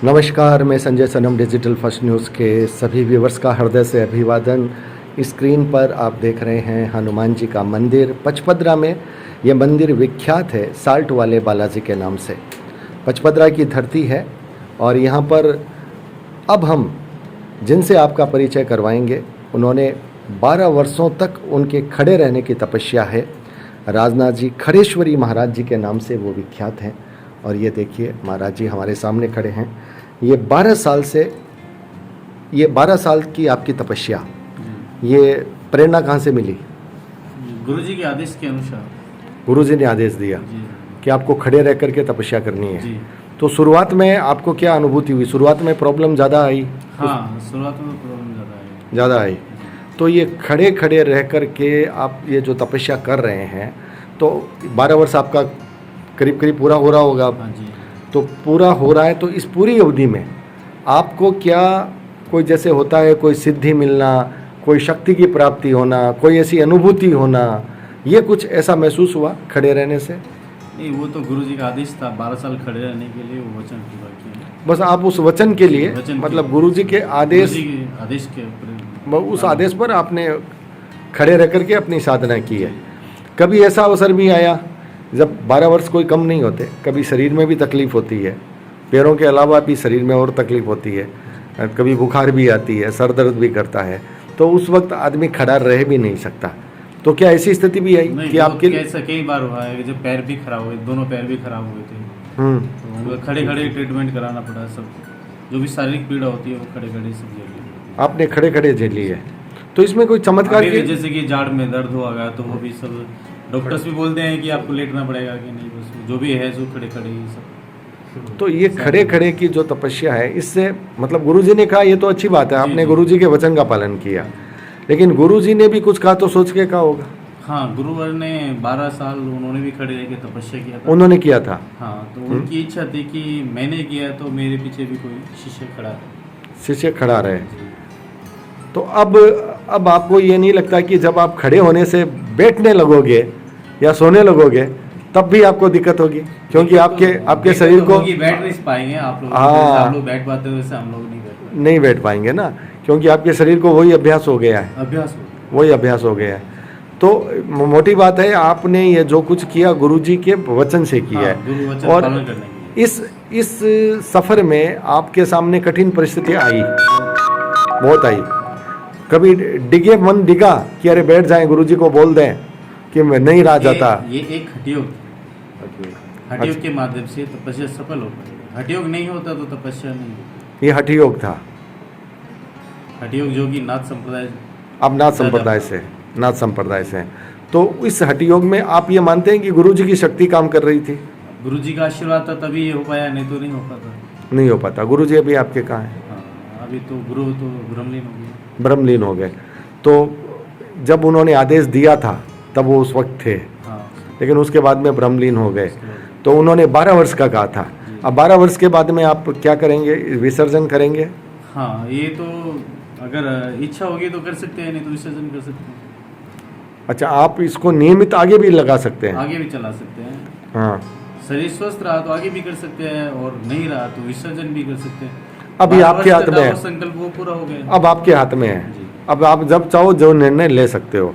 नमस्कार, मैं संजय सनम digital first news के सभी व्यूवर्स का हृदय से अभिवादन। स्क्रीन पर आप देख रहे हैं हनुमान जी का मंदिर पचपदरा में। ये मंदिर विख्यात है साल्ट वाले बालाजी के नाम से। पचपदरा की धरती है और यहाँ पर अब हम जिनसे आपका परिचय करवाएंगे, उन्होंने 12 वर्षों तक उनके खड़े रहने की तपस्या है। राजनाथ जी खड़ेश्वरी महाराज जी के नाम से वो विख्यात हैं। और ये देखिए महाराज जी हमारे सामने खड़े हैं। ये 12 साल की आपकी तपस्या, ये प्रेरणा कहाँ से मिली? गुरुजी के आदेश के अनुसार। गुरुजी ने आदेश दिया कि आपको खड़े रह करके तपस्या करनी है। जी। तो शुरुआत में आपको क्या अनुभूति हुई? शुरुआत में प्रॉब्लम ज़्यादा आई? हाँ, शुरुआत में प्रॉब्लम ज़्यादा आई। तो ये खड़े खड़े रह कर के आप ये जो तपस्या कर रहे हैं, तो 12 वर्ष आपका करीब करीब पूरा हो रहा होगा। हाँ जी। तो पूरा हो रहा है, तो इस पूरी अवधि में आपको क्या कोई जैसे होता है कोई सिद्धि मिलना, कोई शक्ति की प्राप्ति होना, कोई ऐसी अनुभूति होना, ये कुछ ऐसा महसूस हुआ खड़े रहने से? नहीं, वो तो गुरुजी का आदेश था 12 साल खड़े रहने के लिए, वो वचन पूरा किया। बस आप उस वचन के लिए, मतलब गुरुजी के आदेश के उस आदेश पर आपने खड़े रह करके अपनी साधना की है। कभी ऐसा अवसर भी आया जब 12 वर्ष कोई कम नहीं होते, कभी शरीर में भी तकलीफ़ होती है, पैरों के अलावा भी शरीर में और तकलीफ़ होती है, कभी बुखार भी आती है, सर दर्द भी करता है, तो उस वक्त आदमी खड़ा रह भी नहीं सकता। तो क्या ऐसी स्थिति भी आई कि आपके? ऐसा कई बार हुआ है कि जब पैर भी खराब हुए, दोनों पैर भी खराब हुए थे, तो खड़े खड़े ट्रीटमेंट कराना पड़ा। सब जो भी शारीरिक पीड़ा होती है वो खड़े खड़े सब झेली। आपने खड़े खड़े झेली है। तो इसमें कोई चमत्कार की? जैसे कि जाड़ में दर्द हुआ गया तो वो भी सब डॉक्टर्स भी बोलते हैं कि आपको लेटना पड़ेगा कि नहीं, बस जो भी है जो खड़े खड़े ही सब। तो ये खड़े खड़े की जो तपस्या है, इससे मतलब गुरुजी ने कहा ये तो अच्छी बात है, आपने गुरुजी के वचन का पालन किया, लेकिन गुरुजी ने भी कुछ कहा तो सोच के कहा होगा। हाँ, गुरुवर ने 12 साल उन्होंने भी खड़े रह के तपस्या किया था। उन्होंने किया था। हाँ, तो उनकी इच्छा थी कि मैंने किया तो मेरे पीछे भी कोई शिष्य खड़ा रहे। शिष्य खड़ा रहे। तो अब आपको ये नहीं लगता कि जब आप खड़े होने से बैठने लगोगे या सोने लगोगे तब भी आपको दिक्कत होगी? क्योंकि आपके शरीर को बैठ नहीं पाएंगे आप लोग। आप लोग बैठ पाते हो वैसे हम लोग नहीं बैठ पाएंगे ना, क्योंकि आपके शरीर को वही अभ्यास हो गया है। वही अभ्यास हो गया है। तो मोटी बात है, आपने ये जो कुछ किया गुरुजी के वचन से किया है। और इस सफर में आपके सामने कठिन परिस्थितियां आई, बहुत आई। कभी मन डिगा कि अरे बैठ जाएं, गुरुजी को बोल दें कि मैं नहीं रहा जाता? ये एक हठयोग के माध्यम से तपस्या सफल हो पाएगी। हठयोग नहीं होता तो तपस्या नहीं होती। ये हठयोग था। हठयोग जो कि नाथ संप्रदाय, अब नाथ संप्रदाय से। तो इस हठयोग में आप ये मानते हैं कि गुरुजी की शक्ति काम कर रही थी? गुरुजी का आशीर्वाद था तभी ये हो पाया, नहीं तो नहीं हो पाता। नहीं हो पाता। गुरुजी अभी आपके कहाँ हैं? अभी तो गुरु तो ब्रह्मलीन हो गए। तो जब उन्होंने आदेश दिया था तब वो उस वक्त थे। लेकिन उसके बाद में ब्रह्मलीन हो गए। तो उन्होंने 12 वर्ष का कहा था। अब 12 वर्ष के बाद में आप क्या करेंगे? विसर्जन करेंगे? हाँ, ये तो अगर इच्छा होगी तो कर सकते हैं, नहीं तो विसर्जन कर सकते हैं। अच्छा, आप इसको नियमित आगे भी लगा सकते हैं? आगे भी चला सकते हैं। हाँ, शरीर स्वस्थ रहा तो आगे भी कर सकते हैं, और नहीं रहा तो विसर्जन भी कर सकते हैं। अभी आपके हाथ में है। संकल्प वो पूरा हो गया। अब आपके हाथ में है। अब आप जब चाहो जो निर्णय ले सकते हो,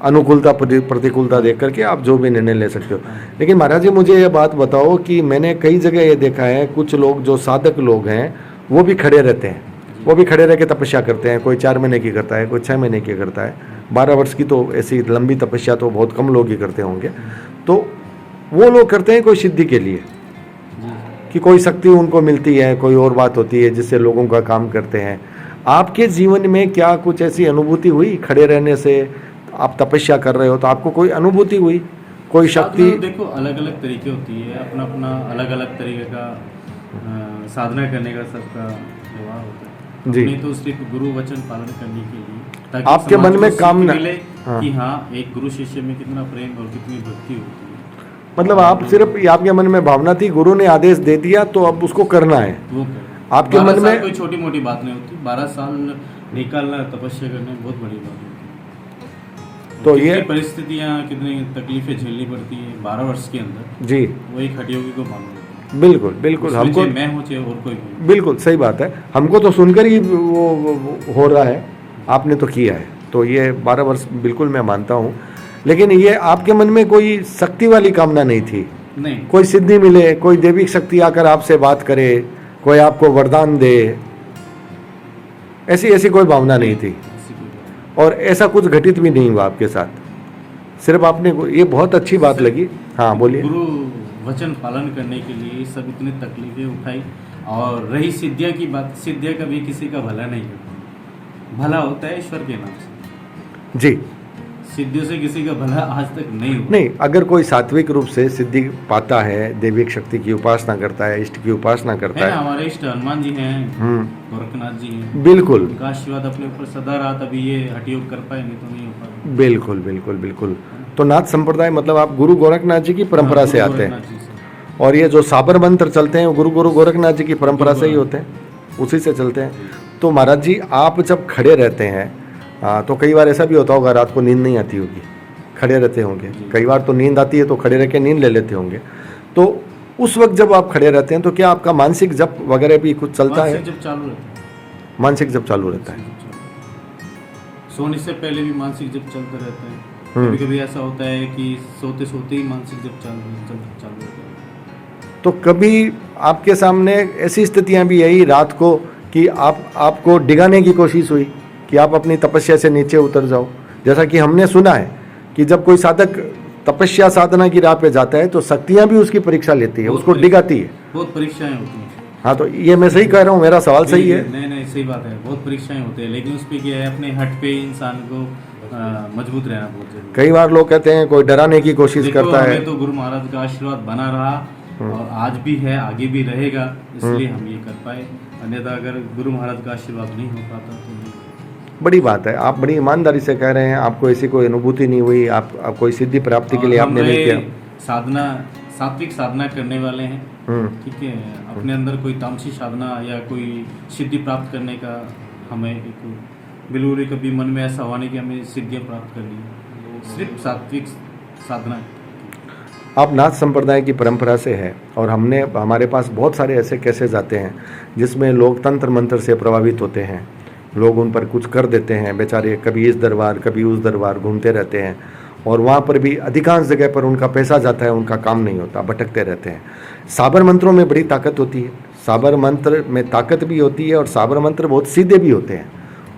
अनुकूलता प्रतिकूलता देख करके आप जो भी निर्णय ले सकते हो। लेकिन महाराज जी, मुझे ये बात बताओ कि मैंने कई जगह ये देखा है, कुछ लोग जो साधक लोग हैं वो भी खड़े रहते हैं, वो भी खड़े रह के तपस्या करते हैं। कोई 4 महीने की करता है, कोई 6 महीने की करता है। 12 वर्ष की तो ऐसी लंबी तपस्या तो बहुत कम लोग ही करते होंगे। तो वो लोग करते हैं कोई सिद्धि के लिए, कि कोई शक्ति उनको मिलती है, कोई और बात होती है जिससे लोगों का काम करते हैं। आपके जीवन में क्या कुछ ऐसी अनुभूति हुई? खड़े रहने से आप तपस्या कर रहे हो तो आपको कोई अनुभूति हुई, कोई शक्ति? देखो, अलग अलग तरीके होती है, अपना अपना अलग अलग तरीके का साधना करने का सबका व्यवहार होता है जी। तो सिर्फ गुरु वचन पालन करने के लिए, ताकि आपके मन में कामना मिले कि हाँ, एक गुरु शिष्य में कितना प्रेम और कितनी भक्ति होती है। मतलब आप सिर्फ आपके मन में भावना थी, गुरु ने आदेश दे दिया तो अब उसको करना है। वो आपके मन में कोई छोटी मोटी बात नहीं होती। 12 साल निकालना तपस्या करने बहुत बड़ी बात होती है। तो ये परिस्थितियाँ, कितनी तकलीफें झेलनी पड़ती है 12 वर्ष के अंदर जी, वही खटियोगी को मालूम। बिल्कुल बिल्कुल उसमें हमको चाहे मैं हूँ चाहे और कोई भी। बिल्कुल सही बात है, हमको तो सुनकर ही वो हो रहा है, आपने तो किया है, तो ये 12 वर्ष बिल्कुल मैं मानता हूँ। लेकिन ये आपके मन में कोई शक्ति वाली कामना नहीं थी, नहीं, कोई सिद्धि मिले, कोई देवी शक्ति आकर आपसे बात करे, कोई आपको वरदान दे, ऐसी ऐसी कोई भावना नहीं थी, ऐसी कोई बात और ऐसा कुछ घटित भी नहीं हुआ आपके साथ। सिर्फ आपने ये बहुत अच्छी बात लगी। हाँ बोलिए। गुरु वचन पालन करने के लिए सब इतनी तकलीफें उठाई। और रही सिद्धियाँ की बात, सिद्धियाँ कभी किसी का भला नहीं करती, भला होता है ईश्वर के नाम से। जी सिद्धियों से किसी का भला आज तक नहीं हुआ। नहीं, अगर कोई सात्विक रूप से सिद्धि पाता है, देविक शक्ति की उपासना करता है, इष्ट की उपासना करता है ना, है, हमारे इष्ट हनुमान जी हैं, गोरखनाथ जी हैं, बिल्कुल उनका आशीर्वाद अपने ऊपर सदा रहा, तभी ये हठयोग कर पाए, नहीं तो नहीं हो पाए। बिल्कुल बिल्कुल बिल्कुल। तो नाथ संप्रदाय मतलब आप गुरु गोरखनाथ जी की परंपरा से आते हैं, गोरखनाथ जी से। और ये जो साबर मंत्र चलते हैं वो गुरु गोरखनाथ जी की परंपरा से ही होते हैं, उसी से चलते हैं। तो महाराज जी आप जब खड़े रहते हैं, तो कई बार ऐसा भी होता होगा रात को नींद नहीं आती होगी, खड़े रहते होंगे, कई बार तो नींद आती है तो खड़े रह के नींद ले लेते होंगे। तो उस वक्त जब आप खड़े रहते हैं तो क्या आपका मानसिक जप वगैरह भी कुछ चलता है? जब चालू रहता है, मानसिक जप चालू रहता है। सोने से पहले भी मानसिक जप चलते रहते हैं। कभी कभी ऐसा होता है कि सोते सोते ही मानसिक जप चालू रहता है। तो कभी आपके सामने ऐसी स्थितियां भी आई रात को कि आपको डिगाने की कोशिश हुई कि आप अपनी तपस्या से नीचे उतर जाओ? जैसा कि हमने सुना है कि जब कोई साधक तपस्या साधना की राह पे जाता है तो शक्तियां भी उसकी परीक्षा लेती है, उसको डिगाती है। बहुत परीक्षाएं होती हैं। हाँ, तो ये मैं सही कह रहा हूँ, मेरा सवाल सही है? नहीं सही बात है, बहुत परीक्षाएं होती है, लेकिन उस पर क्या है, अपने हट पे इंसान को मजबूत रहना बहुत जरूरी है। कई बार लोग कहते हैं कोई डराने की कोशिश देखो, करता है। हमें तो गुरु महाराज का आशीर्वाद बना रहा और आज भी है, आगे भी रहेगा, इसलिए हम ये कर पाए। अन्यथा अगर गुरु महाराज का आशीर्वाद नहीं हो पाता तो नहीं। बड़ी बात है, आप बड़ी ईमानदारी से कह रहे हैं, आपको ऐसी कोई अनुभूति नहीं हुई, आप कोई सिद्धि प्राप्ति के लिए आपने नहीं किया। साधना, सात्विक साधना करने वाले हैं, ठीक है, अपने अंदर कोई तामसी साधना या कोई सिद्धि प्राप्त करने का हमें एक बिल्कुल ही कभी मन में ऐसा हुआ नहीं कि हमें सिद्धियाँ प्राप्त करनी है, सिर्फ सात्विक साधना। आप नाथ संप्रदाय की परंपरा से है, और हमारे पास बहुत सारे ऐसे केसेस आते हैं जिसमें लोग तंत्र मंत्र से प्रभावित होते हैं, लोग उन पर कुछ कर देते हैं, बेचारे कभी इस दरबार कभी उस दरबार घूमते रहते हैं, और वहाँ पर भी अधिकांश जगह पर उनका पैसा जाता है, उनका काम नहीं होता, भटकते रहते हैं। साबर मंत्रों में बड़ी ताकत होती है, साबर मंत्र में ताकत भी होती है, और साबर मंत्र बहुत सीधे भी होते हैं,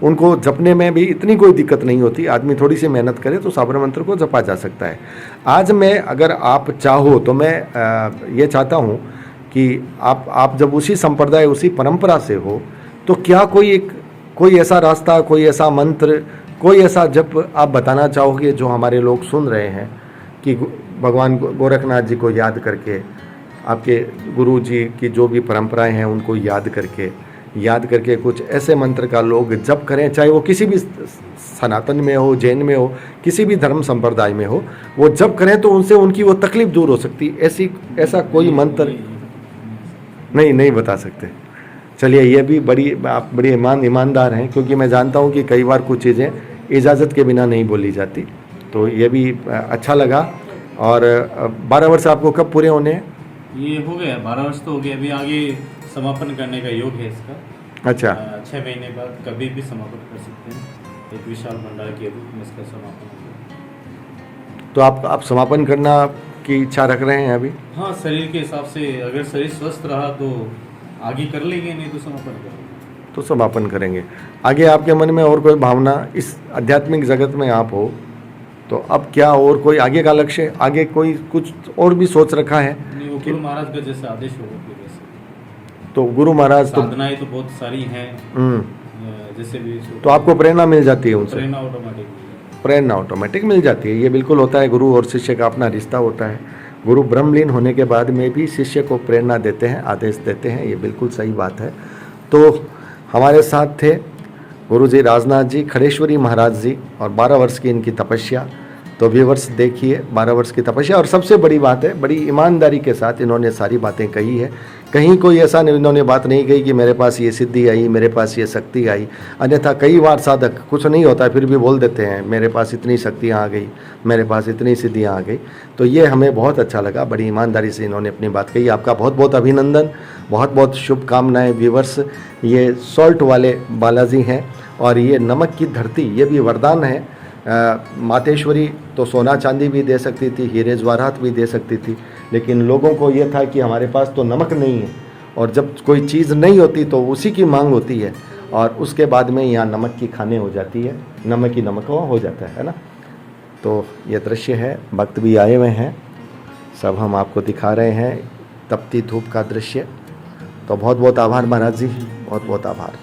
उनको जपने में भी इतनी कोई दिक्कत नहीं होती, आदमी थोड़ी सी मेहनत करे तो साबर मंत्र को जपा जा सकता है। आज मैं, अगर आप चाहो तो मैं ये चाहता हूँ कि आप जब उसी संप्रदाय उसी परंपरा से हो तो क्या कोई ऐसा रास्ता, कोई ऐसा मंत्र, कोई ऐसा जप आप बताना चाहोगे जो हमारे लोग सुन रहे हैं, कि भगवान गोरखनाथ जी को याद करके, आपके गुरु जी की जो भी परंपराएं हैं उनको याद करके कुछ ऐसे मंत्र का लोग जप करें, चाहे वो किसी भी सनातन में हो, जैन में हो, किसी भी धर्म संप्रदाय में हो, वो जप करें तो उनसे उनकी वो तकलीफ दूर हो सकती। ऐसा कोई मंत्र नहीं बता सकते? चलिए, ये भी आप बड़ी ईमानदार हैं, क्योंकि मैं जानता हूँ कि कई बार कुछ चीज़ें इजाज़त के बिना नहीं बोली जाती, तो ये भी अच्छा लगा। और 12 वर्ष आपको कब पूरे होने हैं? ये हो गया 12 वर्ष तो हो गया, अभी आगे समापन करने का योग है इसका। अच्छा, 6 महीने बाद कभी भी समापन कर सकते हैं, एक विशाल भंडार के रूप में इसका समापन होगा। तो आप समापन करना की इच्छा रख रहे हैं अभी? हाँ, शरीर के हिसाब से अगर शरीर स्वस्थ रहा तो आगे कर लेंगे, नहीं तो समापन करेंगे। तो समापन करेंगे। आगे आपके मन में और कोई भावना, इस आध्यात्मिक जगत में आप हो तो अब क्या और कोई आगे का लक्ष्य, आगे कोई कुछ और भी सोच रखा है? नहीं, वो गुरु महाराज का जैसे आदेश होगा फिर वैसे। तो गुरु महाराज साधनाएं तो बहुत सारी हैं, जैसे भी, तो आपको प्रेरणा मिल जाती है उनसे? प्रेरणा ऑटोमेटिक मिल जाती है। ये बिल्कुल होता है, गुरु और शिष्य का अपना रिश्ता होता है। गुरु ब्रह्मलीन होने के बाद में भी शिष्य को प्रेरणा देते हैं, आदेश देते हैं, ये बिल्कुल सही बात है। तो हमारे साथ थे गुरु जी राजनाथ जी, खड़ेश्वरी महाराज जी, और 12 वर्ष की इनकी तपस्या। तो व्यूवर्स देखिए 12 वर्ष की तपस्या, और सबसे बड़ी बात है बड़ी ईमानदारी के साथ इन्होंने सारी बातें कही है। कहीं कोई ऐसा नहीं, इन्होंने बात नहीं कही कि मेरे पास ये सिद्धि आई, मेरे पास ये शक्ति आई। अन्यथा कई बार साधक कुछ नहीं होता फिर भी बोल देते हैं मेरे पास इतनी शक्तियाँ आ गई, मेरे पास इतनी सिद्धियाँ आ गई। तो ये हमें बहुत अच्छा लगा, बड़ी ईमानदारी से इन्होंने अपनी बात कही। आपका बहुत बहुत अभिनंदन, बहुत बहुत शुभकामनाएं व्यूवर्स। ये सॉल्ट वाले बालाजी हैं और ये नमक की धरती, ये भी वरदान है। मातेश्वरी तो सोना चांदी भी दे सकती थी, हीरे जवाहरात भी दे सकती थी, लेकिन लोगों को ये था कि हमारे पास तो नमक नहीं है, और जब कोई चीज़ नहीं होती तो उसी की मांग होती है, और उसके बाद में यहाँ नमक की खाने हो जाती है, नमक ही नमक हो जाता है ना। तो ये दृश्य है, भक्त भी आए हुए हैं, सब हम आपको दिखा रहे हैं तपती धूप का दृश्य। तो बहुत बहुत आभार महाराज जी, बहुत बहुत आभार।